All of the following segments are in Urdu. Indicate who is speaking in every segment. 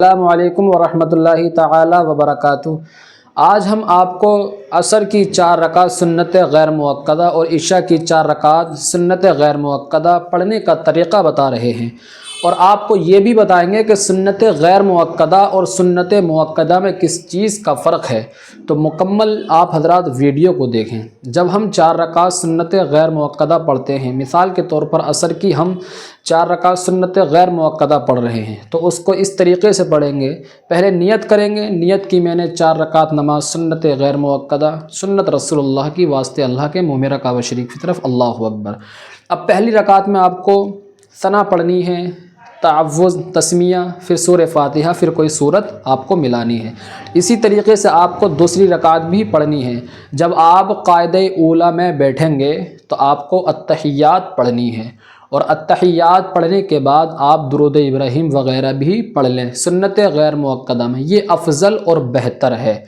Speaker 1: السلام علیکم ورحمۃ اللہ تعالی وبرکاتہ۔ آج ہم آپ کو عصر کی 4 رکعت سنت غیر مؤکدہ اور عشاء کی 4 رکعت سنت غیر مؤکدہ پڑھنے کا طریقہ بتا رہے ہیں، اور آپ کو یہ بھی بتائیں گے کہ سنت غیر مؤکدہ اور سنت مؤکدہ میں کس چیز کا فرق ہے۔ تو مکمل آپ حضرات ویڈیو کو دیکھیں۔ جب ہم 4 رکعت سنت غیر مؤکدہ پڑھتے ہیں، مثال کے طور پر عصر کی ہم 4 رکعت سنت غیر مؤکدہ پڑھ رہے ہیں، تو اس کو اس طریقے سے پڑھیں گے۔ پہلے نیت کریں گے، نیت کی میں نے 4 رکعت نماز سنت غیر مؤکدہ، سنت رسول اللہ کی، واسطے اللہ کے، منہ میرا کعبہ شریف کی طرف، اللہ اکبر۔ اب پہلی رکعت میں آپ کو ثنا پڑھنی ہے، تعوذ، تسمیہ، پھر سورہ فاتحہ، پھر کوئی صورت آپ کو ملانی ہے۔ اسی طریقے سے آپ کو دوسری رکعت بھی پڑھنی ہے۔ جب آپ قاعدہ اولیٰ میں بیٹھیں گے تو آپ کو التحیات پڑھنی ہے، اور التحیات پڑھنے کے بعد آپ درود ابراہیم وغیرہ بھی پڑھ لیں سنت غیر مؤکدہ میں، یہ افضل اور بہتر ہے۔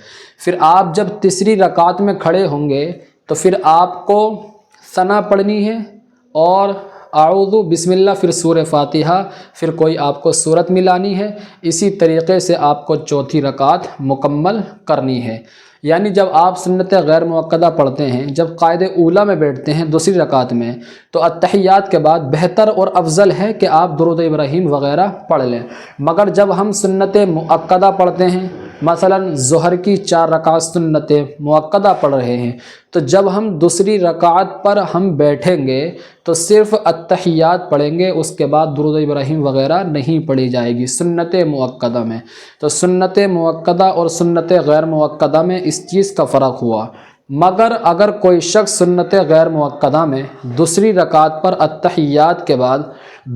Speaker 1: پھر آپ جب تیسری رکعت میں کھڑے ہوں گے تو پھر آپ کو ثنا پڑھنی ہے، اور اعوذ، بسم اللہ، پھر سورہ فاتحہ، پھر کوئی آپ کو صورت ملانی ہے۔ اسی طریقے سے آپ کو چوتھی رکعت مکمل کرنی ہے۔ یعنی جب آپ سنت غیر مؤکدہ پڑھتے ہیں، جب قاعدہ اولیٰ میں بیٹھتے ہیں دوسری رکعت میں، تو التحیات کے بعد بہتر اور افضل ہے کہ آپ درود ابراہیم وغیرہ پڑھ لیں۔ مگر جب ہم سنت مؤکدہ پڑھتے ہیں، مثلا ظہر کی 4 رکعت سنت مؤکدہ پڑھ رہے ہیں، تو جب ہم دوسری رکعت پر ہم بیٹھیں گے تو صرف التحیات پڑھیں گے، اس کے بعد درود ابراہیم وغیرہ نہیں پڑھی جائے گی سنت مؤکدہ میں۔ تو سنت مؤکدہ اور سنت غیر مؤکدہ میں اس چیز کا فرق ہوا۔ مگر اگر کوئی شخص سنت غیر مؤکدہ میں دوسری رکعت پر التحیات کے بعد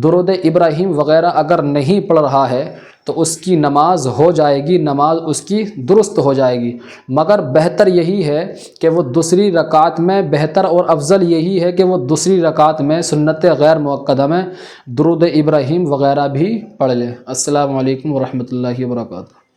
Speaker 1: درود ابراہیم وغیرہ اگر نہیں پڑھ رہا ہے تو اس کی نماز ہو جائے گی، نماز اس کی درست ہو جائے گی۔ مگر بہتر یہی ہے کہ وہ دوسری رکعت میں، بہتر اور افضل یہی ہے کہ وہ دوسری رکعت میں سنت غیر مؤکدہ میں درود ابراہیم وغیرہ بھی پڑھ لے۔ السلام علیکم ورحمۃ اللہ وبرکاتہ۔